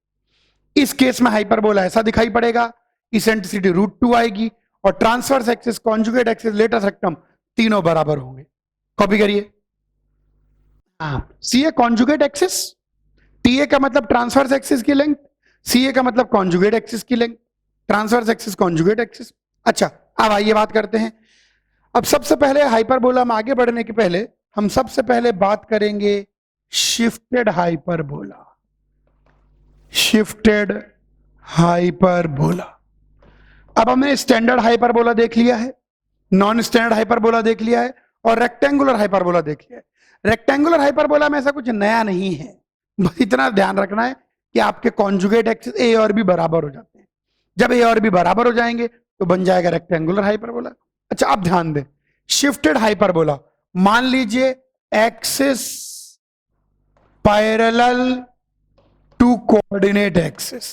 इस केस में हाइपरबोला ऐसा दिखाई पड़ेगा, इसेंट्रिसिटी √2 आएगी और transverse axis, conjugate axis, latus rectum तीनों बराबर होंगे। कॉपी करिए। C A conjugate axis, T A का मतलब ट्रांसवर्स एक्सिस की लेंथ, सी ए का मतलब कॉन्जुगेट एक्सिस की length, transverse axis conjugate axis. अच्छा, अब आइए बात करते हैं। अब सबसे पहले हाइपरबोला में आगे बढ़ने के पहले हम सबसे पहले बात करेंगे शिफ्टेड हाइपरबोला। Shifted hyperbola. अब हमने स्टैंडर्ड हाइपरबोला देख लिया है, नॉन स्टैंडर्ड हाइपरबोला देख लिया है और रेक्टेंगुलर हाइपरबोला देख लिया है। रेक्टेंगुलर हाइपरबोला में ऐसा कुछ नया नहीं है, बस इतना ध्यान रखना है कि आपके कॉन्जुगेट एक्सिस ए और बी बराबर हो जाते हैं। जब ए और बी बराबर हो जाएंगे तो बन जाएगा रेक्टेंगुलर हाइपरबोला। अच्छा, अब ध्यान दें, शिफ्टेड हाइपरबोला, मान लीजिए axis parallel to coordinate axis.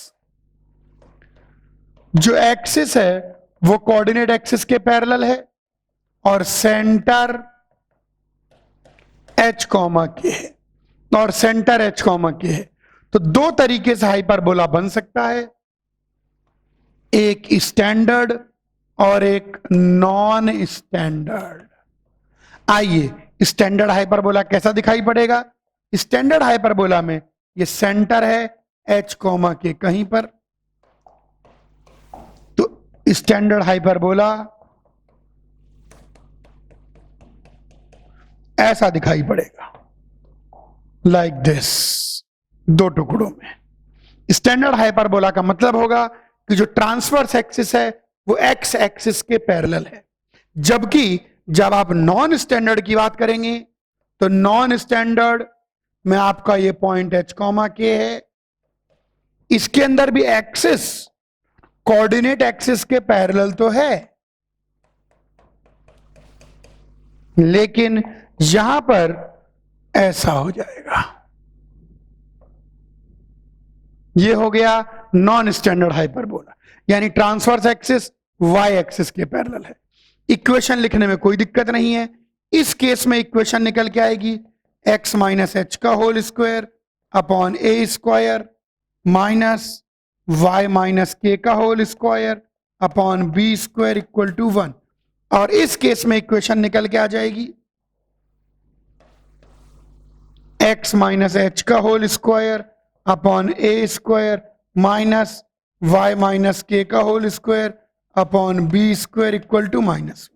जो एक्सिस है वो कोऑर्डिनेट एक्सिस के पैरेलल है और सेंटर h कॉमा के है, और सेंटर h कॉमा के है। तो दो तरीके से हाइपरबोला बन सकता है, एक स्टैंडर्ड और एक नॉन स्टैंडर्ड। आइए, स्टैंडर्ड हाइपरबोला कैसा दिखाई पड़ेगा? स्टैंडर्ड हाइपरबोला में ये सेंटर है h कॉमा के कहीं पर, तो स्टैंडर्ड हाइपरबोला ऐसा दिखाई पड़ेगा, लाइक दिस, दो टुकड़ों में। स्टैंडर्ड हाइपरबोला का मतलब होगा कि जो ट्रांसवर्स एक्सिस है वो एक्स एक्सिस के पैरेलल है, जबकि जब आप नॉन स्टैंडर्ड की बात करेंगे तो नॉन स्टैंडर्ड में आपका ये पॉइंट h कॉमा के है, इसके अंदर भी एक्सिस कोऑर्डिनेट एक्सिस के पैरेलल तो है, लेकिन यहां पर ऐसा हो जाएगा। ये हो गया नॉन स्टैंडर्ड हाइपरबोला, यानी ट्रांसवर्स एक्सिस वाई एक्सिस के पैरेलल है। इक्वेशन लिखने में कोई दिक्कत नहीं है। इस केस में इक्वेशन निकल के आएगी x माइनस एच का whole square upon a square minus y minus k का whole square upon b square equal to 1। और इस केस में इक्वेशन निकल के आ जाएगी x माइनस एच का whole square upon a square minus y minus k का whole square upon b square equal to minus.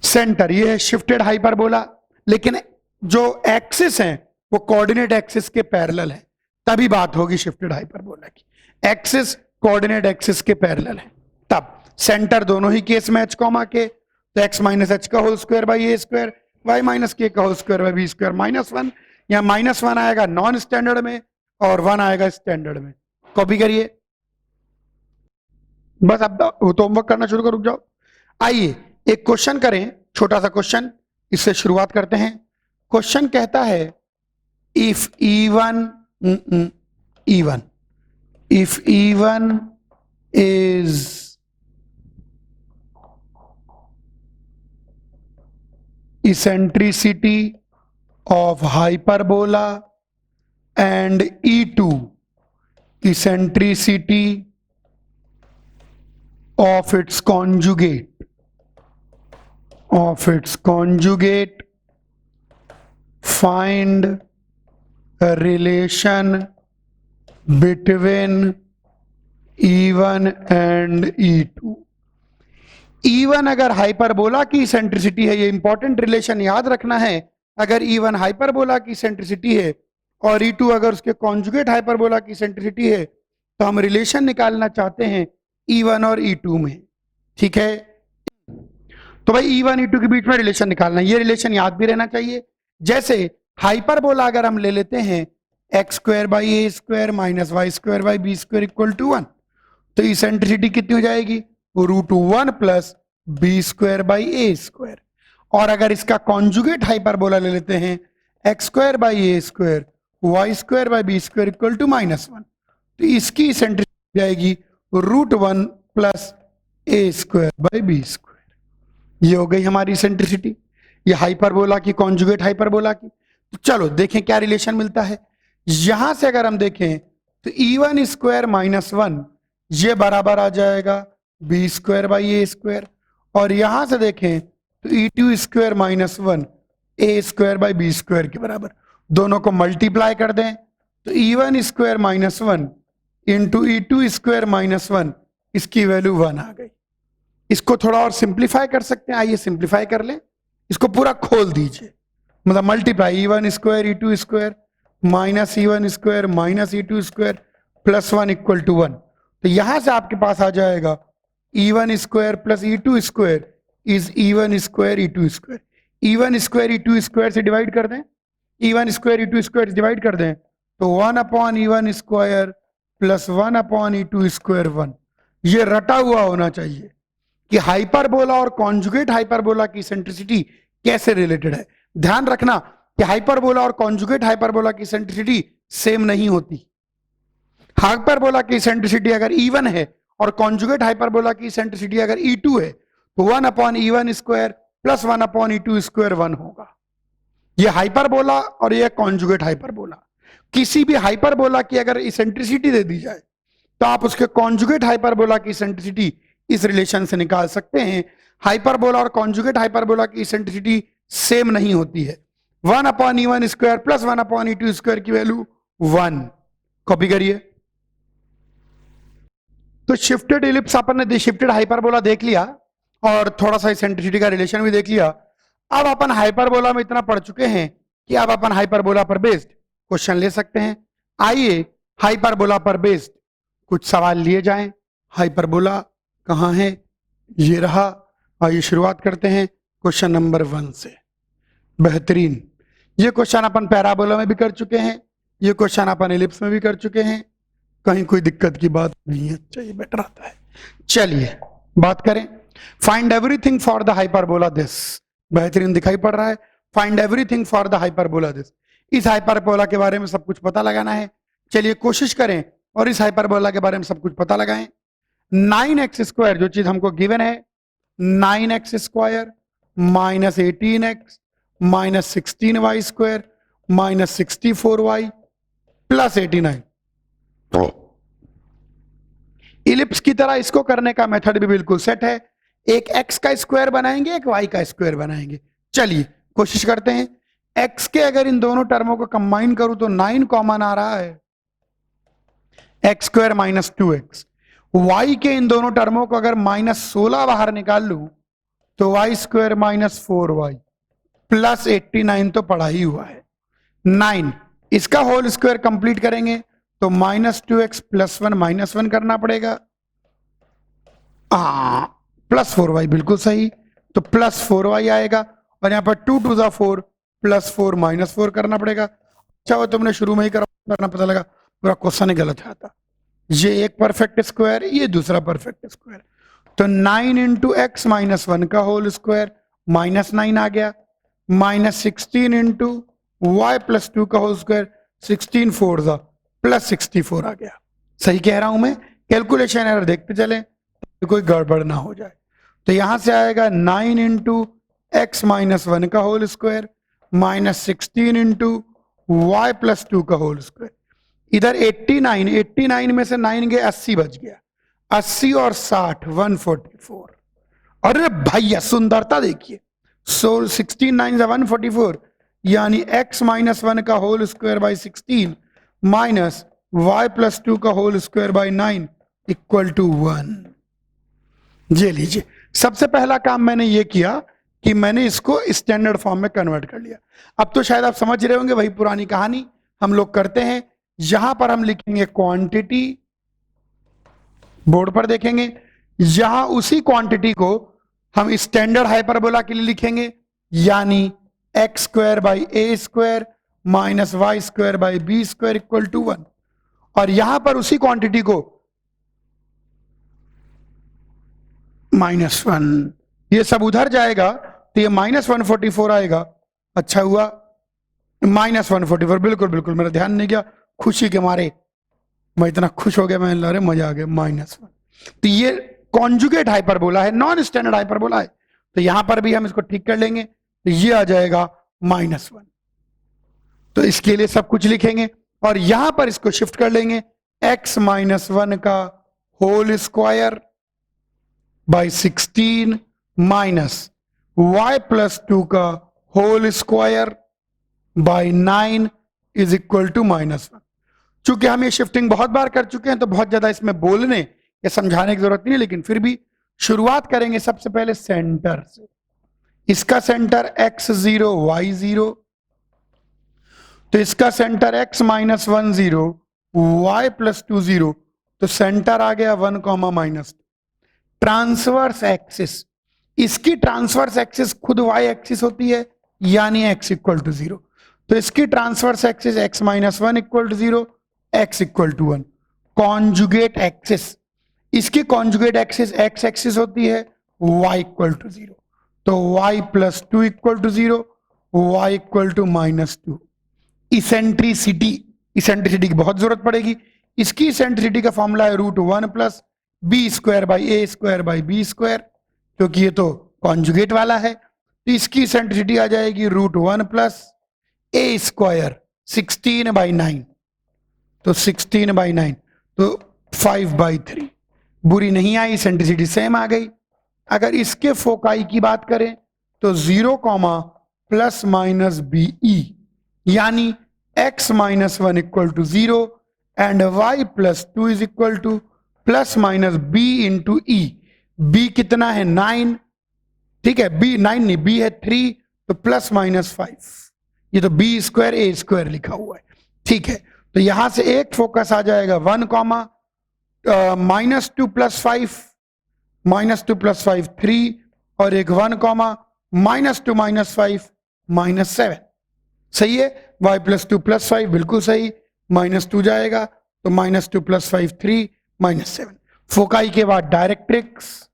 Center ये है शिफ्टेड हाइपरबोला, लेकिन जो एक्सिस है वो कोऑर्डिनेट एक्सिस के पैरेलल है, तभी बात होगी शिफ्टेड हाइपरबोला की। एक्सिस कोऑर्डिनेट एक्सिस के पैरेलल है तब। सेंटर दोनों ही केस में h कॉमा के, तो x माइनस एच का whole square by A square y minus k का whole square by B square minus 1। यहाँ माइनस 1 आएगा नॉन स्टैंडर्ड में और 1 आएगा स्टैंडर्ड में। कॉपी करिए, बस अब तो होमवर्क करना शुरू कर, रुक जाओ। आइए एक क्वेश्चन करें, छोटा सा क्वेश्चन, इससे शुरुआत करते हैं। क्वेश्चन कहता है if E1 is eccentricity of hyperbola and E2 eccentricity of its conjugate, find a relation between E1 and E2। E1 अगर हाइपरबोला की सेंट्रिसिटी है, ये इंपॉर्टेंट रिलेशन याद रखना है। अगर E1 हाइपरबोला की सेंट्रिसिटी है और E2 अगर उसके कॉन्जुगेट हाइपरबोला की सेंट्रिसिटी है, तो हम रिलेशन निकालना चाहते हैं E1 और E2 में। ठीक है, तो भाई E1 E2 के बीच में रिलेशन निकालना है, ये रिलेशन याद भी रहना चाहिए। जैसे हाइपरबोला अगर हम ले लेते हैं x square by A square minus Y square by B square equal to 1, तो इसेंट्रिसिटी कितनी हो जाएगी, √1 plus B square by A square. और अगर इसका कॉन्जुगेट हाइपरबोला ले लेते हैं x square by A square y square by B square equal to -1, तो इसकी इसेंट्रिसिटी जाएगी √1 plus a square by B square. ये हो गई हमारी इसेंट्रिसिटी, ये हाइपरबोला की कॉन्जुगेट हाइपरबोला की। तो चलो देखें क्या रिलेशन मिलता है। यहां से अगर हम देखें तो E1 स्क्वायर -1 ये बराबर आ जाएगा b square by A square, और यहां से देखें तो E2 square -1 a square by B square के बराबर। दोनों को मल्टीप्लाई कर दें तो E1 square -1 into E2 square -1, इसकी वैल्यू 1 आ गई। इसको थोड़ा और सिंप्लीफाई कर सकते हैं, आइए सिंप्लीफाई कर लें। इसको पूरा खोल दीजिए, मतलब multiply E1 square E2 square minus E1 square minus E2 square plus 1 equal to 1। तो यहां से आपके पास आ जाएगा E1 square plus E2 square is E1 square E2 square. E1 square E2 square से डिवाइड कर दें, E1 स्क्वायर E2 स्क्वायर से डिवाइड कर दें तो 1 upon E1 square plus 1 upon E2 square 1। ये रटा हुआ होना चाहिए कि हाइपरबोला और कॉन्जुगेट हाइपरबोला की सेंट्रिसिटी कैसे रिलेटेड है। ध्यान रखना कि हाइपरबोला और कॉन्जुगेट हाइपरबोला की सेंट्रिसिटी सेम नहीं होती। हाइपरबोला की सेंट्रिसिटी अगर E1 है और कॉन्जुगेट हाइपरबोला की सेंट्रिसिटी अगर E2 है तो 1 upon E1 square plus 1 upon E2 square 1 होगा। ये हाइपरबोला और ये कॉन्जुगेट हाइपरबोला। किसी भी हाइपरबोला की अगर इसेंट्रिसिटी दे दी जाए तो आप उसके कॉन्जुगेट हाइपरबोला की इसेंट्रिसिटी इस रिलेशन से निकाल सकते हैं। हाइपरबोला और कॉन्जुगेट हाइपरबोला की इसेंट्रिसिटी सेम नहीं होती है। 1 upon E1 square plus 1 upon E2 square की वैल्यू 1। कॉपी करिए। तो शिफ्टेड इलिप्स अपन ने शिफ्टेड हाइपरबोला देख लिया और थोड़ा सा इसेंट्रिसिटी का रिलेशन भी देख लिया। अब अपन हाइपरबोला में इतना पढ़ चुके हैं कि अब अपन हाइपरबोला पर बेस्ड क्वेश्चन ले सकते हैं। आइए हाइपरबोला पर बेस्ड कुछ सवाल लिए जाएं। हाइपरबोला कहाँ है, ये रहा। आइए शुरुआत करते हैं क्वेश्चन नंबर 1 से। बेहतरीन, ये क्वेश्चन अपन पैराबोला में भी कर चुके हैं, ये क्वेश्चन अपन एलिप्स में भी कर चुके हैं, कहीं कोई दिक्कत की बात नहीं है। चाहिए बेटर आता है। चलिए बात करें। Find everything for the hyperbola this. बेहतरीन दिखाई पड़ रहा है। Find everything for the hyperbola this. इस हाइपरबोला के बारे में सब कुछ पता लगाना है। चलिए कोशिश करें और इस हाइपरबोला के बारे में सब कुछ पता लगाएं। 9x² जो चीज हमको गिवन है, 9x² minus 18x minus 16y² minus 64y plus 89। Ellipse की तरह इसको करने का मेथड भी बिल्कुल सेट है। एक x का स्क्वायर बनाएंगे, एक y का स्क्वायर बनाएंगे। चलिए कोशिश करते हैं। x के अगर इन दोनों टर्मों को कंबाइन करूं तो 9 कॉमन आ रहा है, x² माइनस 2x। y के इन दोनों टर्मों को अगर -16 बाहर निकाल लूं तो y² माइनस 4y प्लस 89 तो पढ़ा ही हुआ है। 9 इसका होल स्क्वायर कंप्लीट करेंगे तो -2x प्लस 1 माइनस 1 करना पड़ेगा, प्लस 4y बिल्कुल सही, तो प्लस 4y आएगा। और यहां पर 2 2 ज़ा 4 प्लस 4 माइनस 4 करना पड़ेगा। अच्छा वो तुमने शुरू में ही करना पता लगा, पूरा क्वेश्चन ही गलत आता। ये एक परफेक्ट स्क्वायर, ये दूसरा परफेक्ट स्क्वायर, तो 9 इंटू एक्स माइनस 1 का होल स्क्वायर -9 आ गया, माइनस 16 इंटू वाई प्लस 2 का होल स्क्वायर 16 4 ज़ा प्लस 64 आ गया। सही कह रहा हूं मैं? कैलकुलेशन एरर देखते चले तो कोई गड़बड़ ना हो जाए। तो यहां से आएगा 9 इंटू एक्स माइनस 1 का whole square minus 16 into y plus 2 का होल स्क्वायर। इधर 89 में से 9 गए 80 बच गया, 80 और 60 144। अरे भैया सुंदरता देखिए, 16 9 144 यानी x माइनस 1 का whole square by 16 minus y plus 2 का whole square by 9 equal to 1। ये लीजिए, सबसे पहला काम मैंने ये किया कि मैंने इसको स्टैंडर्ड फॉर्म में कन्वर्ट कर लिया। अब तो शायद आप समझ रहे होंगे, वही पुरानी कहानी हम लोग करते हैं। यहां पर हम लिखेंगे क्वांटिटी, बोर्ड पर देखेंगे, यहां उसी क्वांटिटी को हम स्टैंडर्ड हाइपरबोला के लिए लिखेंगे, यानी x² by a² minus y² by b² equal to 1। और यहां पर उसी क्वांटिटी को -1, ये सब उधर जाएगा तो ये -144 आएगा। अच्छा हुआ -144, बिल्कुल बिल्कुल मेरा ध्यान नहीं गया, खुशी के मारे मैं इतना खुश हो गया, मैं लरे मजा आ गया, -1। तो ये कॉन्जुगेट हाइपरबोला है, नॉन स्टैंडर्ड हाइपरबोला है। तो यहां पर भी हम इसको ठीक कर लेंगे, तो ये आ जाएगा -1। तो इसके लिए सब कुछ लिखेंगे और यहां पर इसको शिफ्ट कर लेंगे, x माइनस 1 का whole square by 16 minus y plus 2 का whole square by 9 is equal to -1। चूंकि हम ये शिफ्टिंग बहुत बार कर चुके हैं तो बहुत ज्यादा इसमें बोलने या समझाने की जरूरत नहीं है, लेकिन फिर भी शुरुआत करेंगे सबसे पहले सेंटर से। इसका सेंटर x0 y0, तो इसका center x minus 1 0 y plus 2 0, तो सेंटर आ गया 1, -2। ट्रांसवर्स एक्सिस, इसकी ट्रांसवर्स एक्सिस खुद y एक्सिस होती है, यानी x इक्वल टू 0। तो इसकी transverse axis x minus 1 equal to 0, x equal to 1। Conjugate axis, इसकी कॉन्जुगेट एक्सिस x एक्सिस होती है, y इक्वल टू 0, तो y plus 2 equal to 0, y equal to -2। Eccentricity, eccentricity की बहुत जरूरत पड़ेगी। इसकी इसेंट्रिसिटी का फॉर्मूला है √1 plus b² by a² by b², क्योंकि ये तो कॉन्जुगेट वाला है। तो इसकी इसेंट्रिसिटी आ जाएगी √1 प्लस a² 16/9, तो 16/9, तो 5/3। बुरी नहीं आई, इसेंट्रिसिटी सेम आ गई। अगर इसके फोकाई की बात करें तो 0, ± be, यानी x minus 1 equal to 0 and y plus 2 is equal to ± b into e. b कितना है 9, ठीक है, b 9 नहीं, b है 3, तो ±5। ये तो b² a² लिखा हुआ है, ठीक है। तो यहां से एक फोकस आ जाएगा 1, -2 + 5, -2 + 5 3, और एक 1, -2 - 5 -7। सही है, y प्लस 2 + 5 बिल्कुल सही, -2 जाएगा तो -2 + 5 3 -7। फोकाई के बाद डायरेक्ट्रिक्स,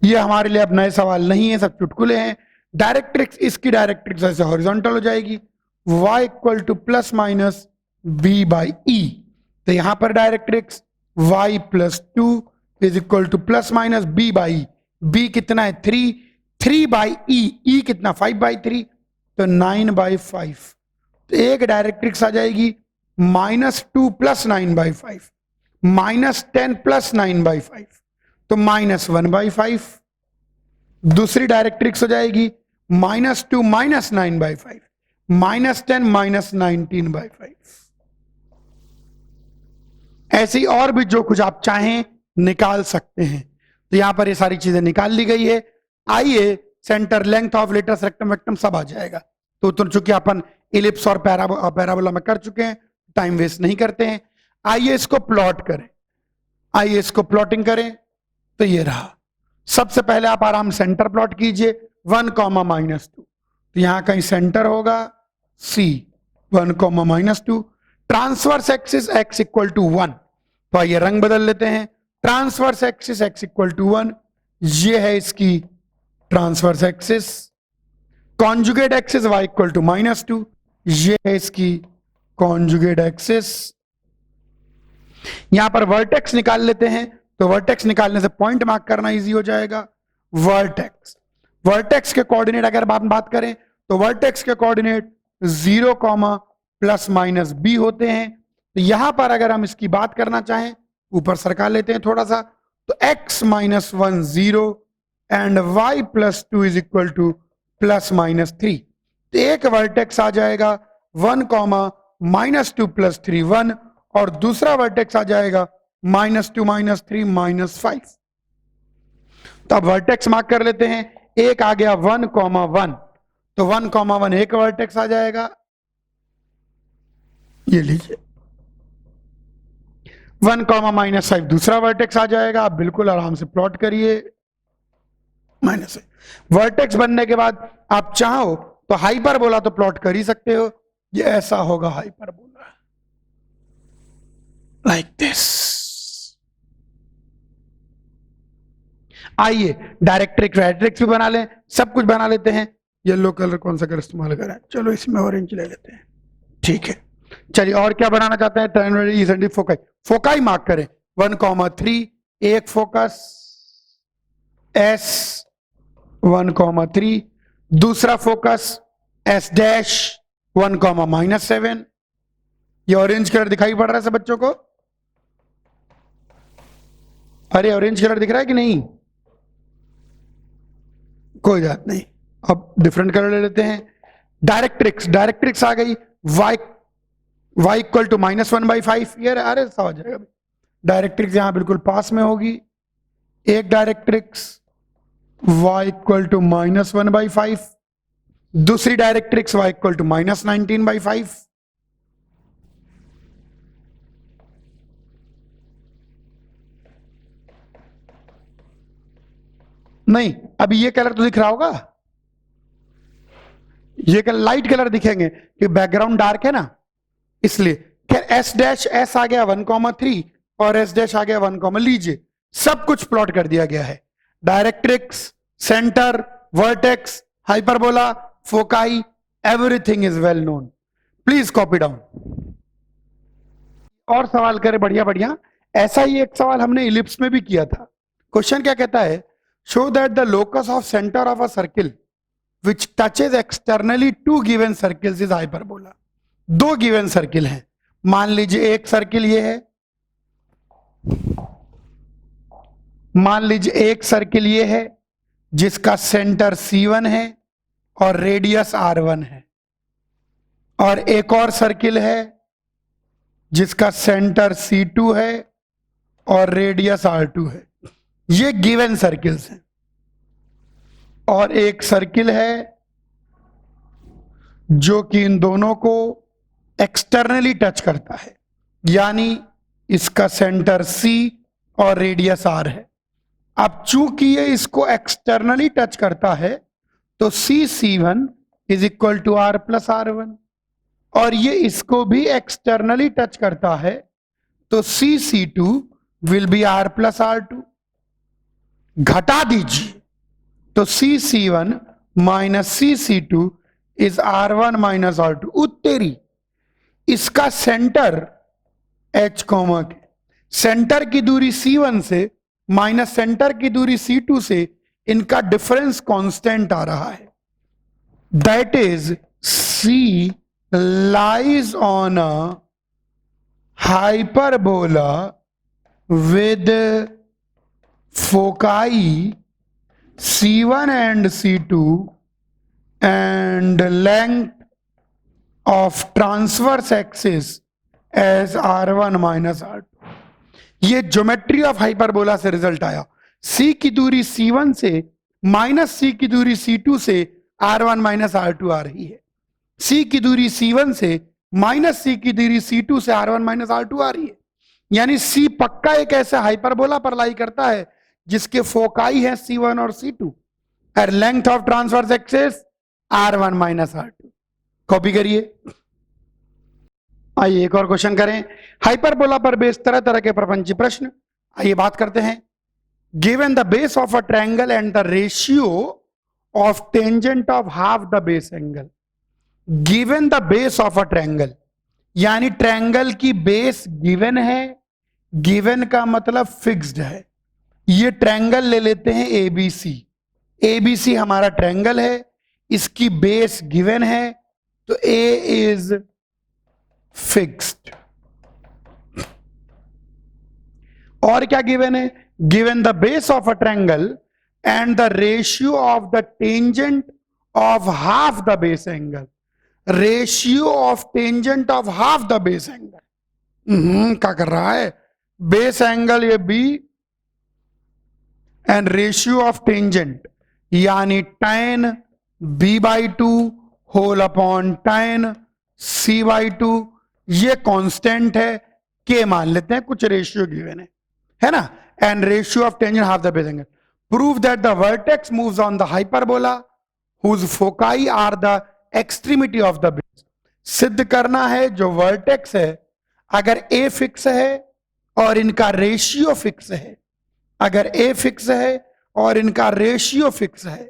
ये हमारे लिए अब नए सवाल नहीं है, सब चुटकुले हैं। डायरेक्ट्रिक्स, इसकी डायरेक्ट्रिक्स ऐसे हॉरिजॉन्टल हो जाएगी, y equal to plus minus B by E. तो यहां पर directrix y plus two is equal to plus minus B by, B कितना है 3, 3 बाई ई कितना 5 बाई 3, तो 9 बाई 5। तो एक डायरेक्ट्रिक्स आ जाएगी -2 प्लस 9 बाई 5, -10 प्लस 9 बाई 5, तो -1 बाई 5। दूसरी डायरेक्ट्रिक्स हो जाएगी -2 माइनस 9 बाई 5, -10 माइनस 19 बाई 5। ऐसी और भी जो कुछ आप चाहें निकाल सकते हैं। तो यहां पर ये सारी चीजें निकाल ली गई है। आइए centre, length of latus, rectum वेक्टम सब आ जाएगा। तो चूंकि अपन इलिप्स और पैराबोला में कर चुके हैं, टाइम वेस्ट नहीं करते हैं। आइए इसको प्लॉट करें, आइए इसको प्लॉटिंग करें। तो ये रहा। सबसे पहले आप आराम सेंटर प्लॉट कीजिए 1, -2। तो यहां कहीं सेंटर होगा C, 1, -2। Transverse axis x equal to 1। तो आइए रंग बदल लेते हैं। Transverse axis x equal to 1, ये है इसकी transverse axis. Conjugate axis y equal to -2, ये है इसकी कॉन्जुगेट एक्सिस। यहां पर वर्टेक्स निकाल लेते हैं। तो वर्टेक्स निकालने से पॉइंट मार्क करना इजी हो जाएगा। वर्टेक्स, वर्टेक्स के कोऑर्डिनेट अगर बात करें तो वर्टेक्स के कोऑर्डिनेट 0, प्लस माइनस b होते हैं। तो यहां पर अगर हम इसकी बात करना चाहें, ऊपर सरका लेते हैं थोड़ा सा, तो x -1 0 and y + 2 is equal to +-3। तो एक वर्टेक्स आ जाएगा 1, -2 + 3 1, और दूसरा वर्टेक्स आ जाएगा -2 -3 -5। तो अब वर्टेक्स मार्क कर लेते हैं। एक आ गया 1, 1, तो 1, 1 एक वर्टेक्स आ जाएगा, ये लीजिए। 1, -5 दूसरा वर्टेक्स आ जाएगा। आप बिल्कुल आराम से प्लॉट करिए। -5 वर्टेक्स बनने के बाद आप चाहो तो हाइपरबोला तो प्लॉट कर ही सकते हो। ये ऐसा होगा हाइपरबोला, लाइक दिस। आइए डायरेक्ट्रिक्स रेट्रिक्स भी बना लें, सब कुछ बना लेते हैं। येलो कलर कौन सा कलर इस्तेमाल करें? चलो इसमें ऑरेंज ले लेते हैं, ठीक है। चलिए और क्या बनाना चाहते हैं? ट्रायंगुलर फोकाई, फोकाई मार्क करें 1, 3, एक फोकस S 1, 3, दूसरा फोकस S डैश 1, -7। ये ऑरेंज कलर दिखाई पड़ रहा है सब बच्चों को? अरे ऑरेंज कलर दिख रहा है कि नहीं? कोई बात नहीं, अब डिफरेंट कलर ले लेते हैं। डायरेक्ट्रिक्स, डायरेक्ट्रिक्स आ गई y इक्वल टू -1/5। ये अरे सा हो जाएगा। डायरेक्ट्रिक्स यहां बिल्कुल पास में होगी। एक डायरेक्ट्रिक्स y इक्वल टू -1/5, दूसरी डायरेक्ट्रिक्स y इक्वल टू -19/5। नहीं, अभी ये कलर तो दिख रहा होगा, ये कलर लाइट कलर दिखेंगे कि बैकग्राउंड डार्क है ना, इसलिए। खैर S डैश S आ गया 1, 3 और S डैश आ गया 1, लीजिए सब कुछ प्लॉट कर दिया गया है। Directrix, centre, vertex, hyperbola, foci, everything is well known. Please copy down. और सवाल करें, बढ़िया बढ़िया। ऐसा ही एक सवाल हमने इलिप्स में भी किया था। क्वेश्चन क्या कहता है? Show that the locus of centre of a circle which touches externally two given circles is hyperbola। दो गिवन सर्किल हैं। मान लीजिए एक सर्किल ये है, मान लीजिए एक सर्किल ये है जिसका सेंटर C1 है और रेडियस R1 है, और एक और सर्किल है जिसका सेंटर C2 है और रेडियस R2 है। ये गिवन सर्किल्स हैं। और एक सर्किल है जो कि इन दोनों को एक्सटर्नली टच करता है, यानी इसका सेंटर C और रेडियस R है। अब चूंकि ये इसको एक्सटर्नली टच करता है तो C1 is equal to R plus R1, और ये इसको भी एक्सटर्नली टच करता है तो C2 will be R plus R2। घटा दीजिए तो C1 minus c c two is R1 minus R2। उत्तेरी, इसका center H comma k, center की दूरी C1 से माइनस सेंटर की दूरी C2 से, इनका डिफरेंस कांस्टेंट आ रहा है। That is C lies on a hyperbola with foci C1 and C2 and length of transverse axis as R1 minus R2। ये ज्योमेट्री ऑफ हाइपरबोला से रिजल्ट आया। C की दूरी C1 से माइनस C की दूरी C2 से R1 माइनस R2 आ रही है। C की दूरी C1 से माइनस C की दूरी C2 से R1 माइनस R2 आ रही है। यानी C पक्का एक ऐसे हाइपरबोला पर लाई करता है जिसके फोकाई है C1 और C2 और length of transverse axis R1 minus R2। Copy करिए। आइए एक और क्वेश्चन करें। हाइपरबोला पर बेस तरह तरह के प्रपंची प्रश्न। आइए बात करते हैं। Given the base of a triangle and the ratio of tangent of half the base angle. Given the base of a triangle, यानी ट्रायंगल की बेस गिवन है। गिवन का मतलब फिक्स्ड है। ये ट्रायंगल ले लेते हैं एबीसी। एबीसी हमारा ट्रायंगल है, इसकी बेस गिवन है, तो ए इज फिक्स्ड। और क्या गिवन है? Given the base of a triangle and the ratio of the tangent of half the base angle. Ratio of tangent of half the base angle. क्या कर रहा है? बेस एंगल ये b and ratio of tangent यानी tan b/2 whole upon tan c/2। ये constant है, के मान लेते हैं, कुछ रेशियो गिवन है ना। And ratio of tangent half the base angle. Prove that the vertex moves on the hyperbola whose foci are the extremity of the base. सिद्ध करना है जो वर्टेक्स है, अगर ए फिक्स है और इनका रेशियो फिक्स है, अगर ए फिक्स है और इनका रेशियो फिक्स है,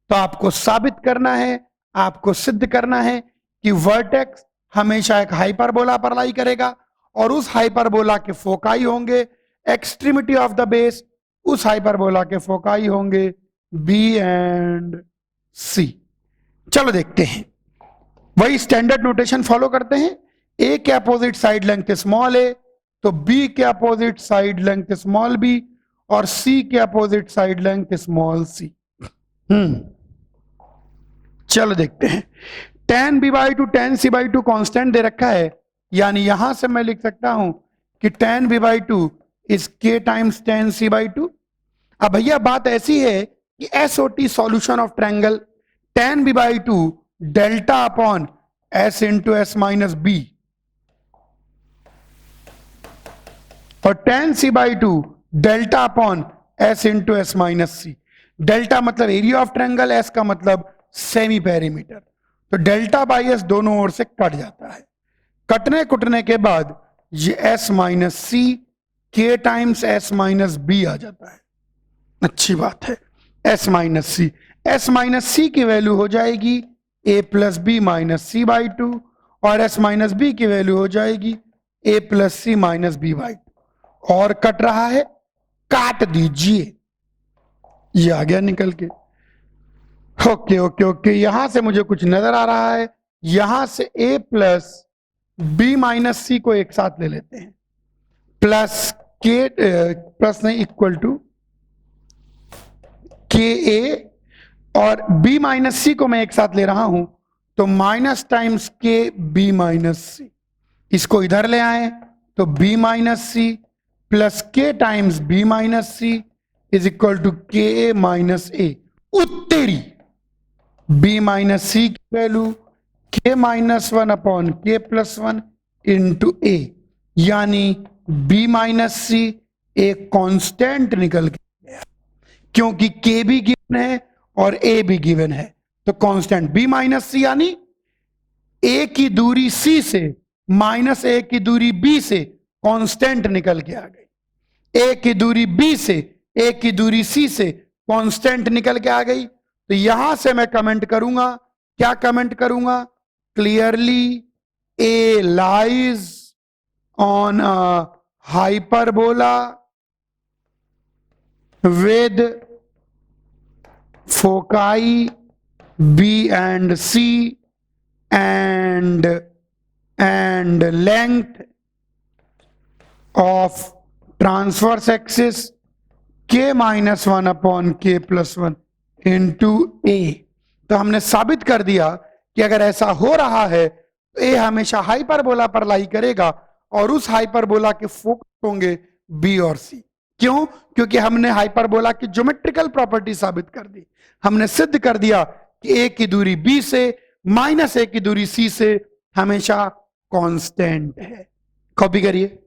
तो आपको साबित करना है, आपको सिद्ध करना है कि वर्टेक्स हमेशा एक हाइपरबोला पर लाई करेगा और उस हाइपरबोला के फोकाई होंगे एक्सट्रीमिटी ऑफ द बेस, उस हाइपरबोला के फोकाई होंगे बी एंड सी। चलो देखते हैं, वही स्टैंडर्ड नोटेशन फॉलो करते हैं। ए के opposite side length small A, तो बी के opposite side length small B और सी के opposite side length small C. चलो देखते हैं। tan b/2 tan c/2 constant दे रखा है, यानी यहां से मैं लिख सकता हूं कि tan b/2 is k times tan c/2। अब भैया बात ऐसी है कि SOT solution of triangle tan b/2 delta upon s into s minus B और tan c/2 delta upon s into s minus C. Delta मतलब एरिया ऑफ ट्रायंगल, s का मतलब सेमी पेरीमीटर। तो डेल्टा बाई एस दोनों ओर से cut जाता है। कटने कुटने के बाद ये s माइनस सी के टाइम्स s माइनस बी आ जाता है। अच्छी बात है। s माइनस सी की वैल्यू हो जाएगी a plus B minus C by two और s माइनस बी की वैल्यू हो जाएगी a plus C minus B by two. और कट रहा है, काट दीजिए, ये आ गया निकल के। ओके ओके ओके, यहां से मुझे कुछ नजर आ रहा है। यहां से a प्लस बी माइनस सी को एक साथ ले लेते हैं, प्लस के प्लस नहीं इक्वल टू के ए और b माइनस सी को मैं एक साथ ले रहा हूं, तो minus times K B minus C. इसको इधर ले आए तो b minus C plus K times B minus C is equal to K A minus A. उत्तेरी b माइनस सी की value k minus 1 upon k plus 1 into A, यानी b minus सी एक constant निकल के गया, क्योंकि k भी given है और a भी गिवन है, तो कांस्टेंट b माइनस सी यानी a की दूरी c से माइनस a की दूरी b से कांस्टेंट निकल के आ गई। a की दूरी b से a की दूरी c से कांस्टेंट निकल के आ गई, तो यहां से मैं कमेंट करूंगा, क्या कमेंट करूंगा? Clearly A lies on a hyperbola with foci B and C and length of transverse axis k minus 1 upon k plus 1 into A। तो हमने साबित कर दिया कि अगर ऐसा हो रहा है तो A हमेशा हाइपरबोला पर लाई करेगा और उस हाइपरबोला के फोकस होंगे B और C। क्यों? क्योंकि हमने हाइपरबोला की ज्योमेट्रिकल प्रॉपर्टी साबित कर दी। हमने सिद्ध कर दिया कि ए की दूरी बी से माइनस ए की दूरी सी से हमेशा कांस्टेंट है। कॉपी करिए।